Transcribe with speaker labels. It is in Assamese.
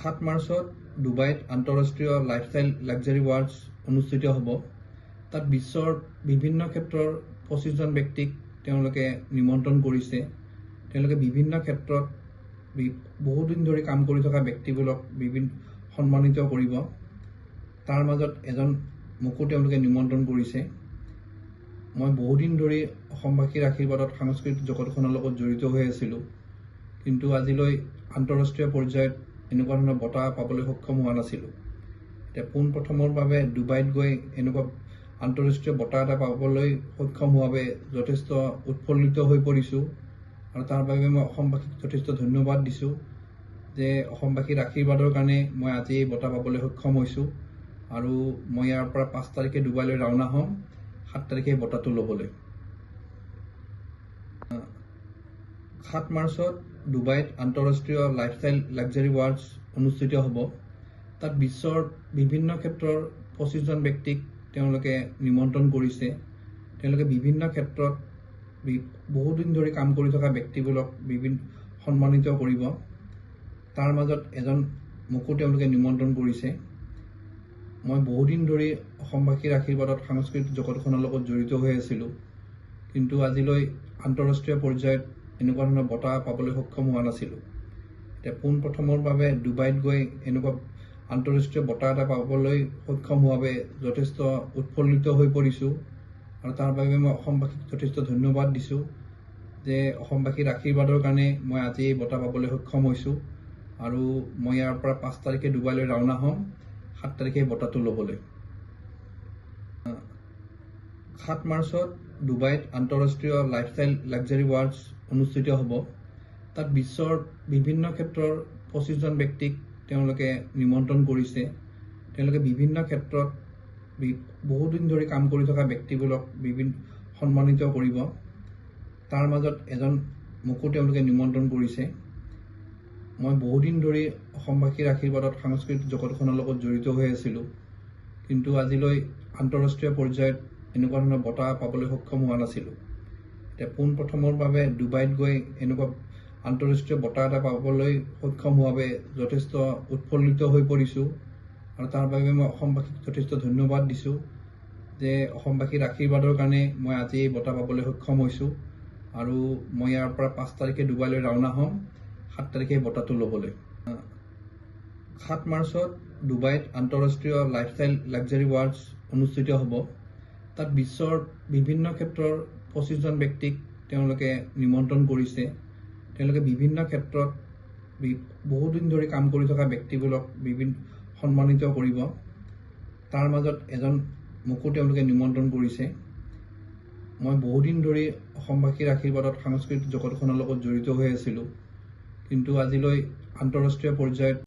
Speaker 1: 7 মাৰ্চত ডুবাইত আন্তঃৰাষ্ট্ৰীয় লাইফষ্টাইল লাক্সাৰী ৱাৰ্ল্ডছ অনুষ্ঠিত হ'ব। তাত বিশ্বৰ বিভিন্ন ক্ষেত্ৰৰ 25জন ব্যক্তিক তেওঁলোকে নিমন্ত্ৰণ কৰিছে। তেওঁলোকে বিভিন্ন ক্ষেত্ৰত বহুদিন ধৰি কাম কৰি থকা ব্যক্তিবোৰক সন্মানিত কৰিব। তাৰ মাজত এজন মোকো তেওঁলোকে নিমন্ত্ৰণ কৰিছে। মই বহুদিন ধৰি অসমবাসীৰ আশীৰ্বাদত সাংস্কৃতিক জগতখনৰ লগত জড়িত হৈ আছিলোঁ, কিন্তু আজিলৈ আন্তঃৰাষ্ট্ৰীয় পৰ্যায়ত এনেকুৱা ধৰণৰ বঁটা পাবলৈ সক্ষম হোৱা নাছিলোঁ। এতিয়া পোনপ্ৰথমৰ বাবে ডুবাইত গৈ এনেকুৱা আন্তঃৰাষ্ট্ৰীয় বঁটা এটা পাবলৈ সক্ষম হোৱাৰ বাবে যথেষ্ট উৎফুল্লিত হৈ পৰিছোঁ আৰু তাৰ বাবে মই অসমবাসীক যথেষ্ট ধন্যবাদ দিছোঁ যে অসমবাসীৰ আশীৰ্বাদৰ কাৰণে মই আজি এই বঁটা পাবলৈ সক্ষম হৈছোঁ আৰু মই ইয়াৰ পৰা 5 তাৰিখে ডুবাইলৈ ৰাওনা হ'ম, 7 তাৰিখে বঁটাটো ল'বলৈ। 7 মাৰ্চত ডুবাইত আন্তঃৰাষ্ট্ৰীয় লাইফষ্টাইল লাক্সাৰী ৱাৰ্ল্ডছ অনুষ্ঠিত হ'ব। তাত বিশ্বৰ বিভিন্ন ক্ষেত্ৰৰ 25জন ব্যক্তিক তেওঁলোকে নিমন্ত্ৰণ কৰিছে। তেওঁলোকে বিভিন্ন ক্ষেত্ৰত বহুদিন ধৰি কাম কৰি থকা ব্যক্তিবোৰক সন্মানিত কৰিব। তাৰ মাজত এজন মোকো তেওঁলোকে নিমন্ত্ৰণ কৰিছে। মই বহুদিন ধৰি অসমবাসীৰ আশীৰ্বাদত সাংস্কৃতিক জগতখনৰ লগত জড়িত হৈ আছিলোঁ, কিন্তু আজিলৈ আন্তঃৰাষ্ট্ৰীয় পৰ্যায়ত এনেকুৱা ধৰণৰ বঁটা পাবলৈ সক্ষম হোৱা নাছিলোঁ। এতিয়া পোনপ্ৰথমৰ বাবে ডুবাইত গৈ এনেকুৱা আন্তঃৰাষ্ট্ৰীয় বঁটা এটা পাবলৈ সক্ষম হোৱাৰ বাবে যথেষ্ট উৎফুল্লিত হৈ পৰিছোঁ আৰু তাৰ বাবে মই অসমবাসীক যথেষ্ট ধন্যবাদ দিছোঁ যে অসমবাসীৰ আশীৰ্বাদৰ কাৰণে মই আজি এই বঁটা পাবলৈ সক্ষম হৈছোঁ আৰু মই ইয়াৰ পৰা 5 তাৰিখে ডুবাইলৈ ৰাওনা হ'ম, 7 তাৰিখে বঁটাটো ল'বলৈ। 7 মাৰ্চত ডুবাইত আন্তঃৰাষ্ট্ৰীয় লাইফষ্টাইল লাক্সাৰী ৱাৰ্ল্ডছ অনুষ্ঠিত হ'ব। তাত বিশ্বৰ বিভিন্ন ক্ষেত্ৰৰ 25জন ব্যক্তিক তেওঁলোকে নিমন্ত্ৰণ কৰিছে। তেওঁলোকে বিভিন্ন ক্ষেত্ৰত বহুদিন ধৰি কাম কৰি থকা ব্যক্তিবোৰক সন্মানিত কৰিব। তাৰ মাজত এজন মোকো তেওঁলোকে নিমন্ত্ৰণ কৰিছে। মই বহুদিন ধৰি অসমবাসীৰ আশীৰ্বাদত সাংস্কৃতিক জগতখনৰ লগত জড়িত হৈ আছিলোঁ, কিন্তু আজিলৈ আন্তঃৰাষ্ট্ৰীয় পৰ্যায়ত এনেকুৱা ধৰণৰ বঁটা পাবলৈ সক্ষম হোৱা নাছিলোঁ। এতিয়া পোনপ্ৰথমৰ বাবে ডুবাইত গৈ এনেকুৱা আন্তঃৰাষ্ট্ৰীয় বঁটা এটা পাবলৈ সক্ষম হোৱাৰ বাবে যথেষ্ট উৎফুল্লিত হৈ পৰিছোঁ আৰু তাৰ বাবে মই অসমবাসীক যথেষ্ট ধন্যবাদ দিছোঁ যে অসমবাসীৰ আশীৰ্বাদৰ কাৰণে মই আজি এই বঁটা পাবলৈ সক্ষম হৈছোঁ আৰু মই ইয়াৰ পৰা 5 তাৰিখে ডুবাইলৈ ৰাওনা হ'ম, 7 তাৰিখে বঁটাটো ল'বলৈ। 7 মাৰ্চত ডুবাইত আন্তঃৰাষ্ট্ৰীয় লাইফষ্টাইল লাক্সাৰী ৱাৰ্ল্ডছ অনুষ্ঠিত হ'ব। তাত বিশ্বৰ বিভিন্ন ক্ষেত্ৰৰ 25জন ব্যক্তিক তেওঁলোকে নিমন্ত্ৰণ কৰিছে। তেওঁলোকে বিভিন্ন ক্ষেত্ৰত বহুদিন ধৰি কাম কৰি থকা ব্যক্তিবোৰক সন্মানিত কৰিব। তাৰ মাজত এজন মোকো তেওঁলোকে নিমন্ত্ৰণ কৰিছে। মই বহুদিন ধৰি অসমবাসীৰ আশীৰ্বাদত সাংস্কৃতিক জগতখনৰ লগত জড়িত হৈ আছিলোঁ, কিন্তু আজিলৈ আন্তঃৰাষ্ট্ৰীয় পৰ্যায়ত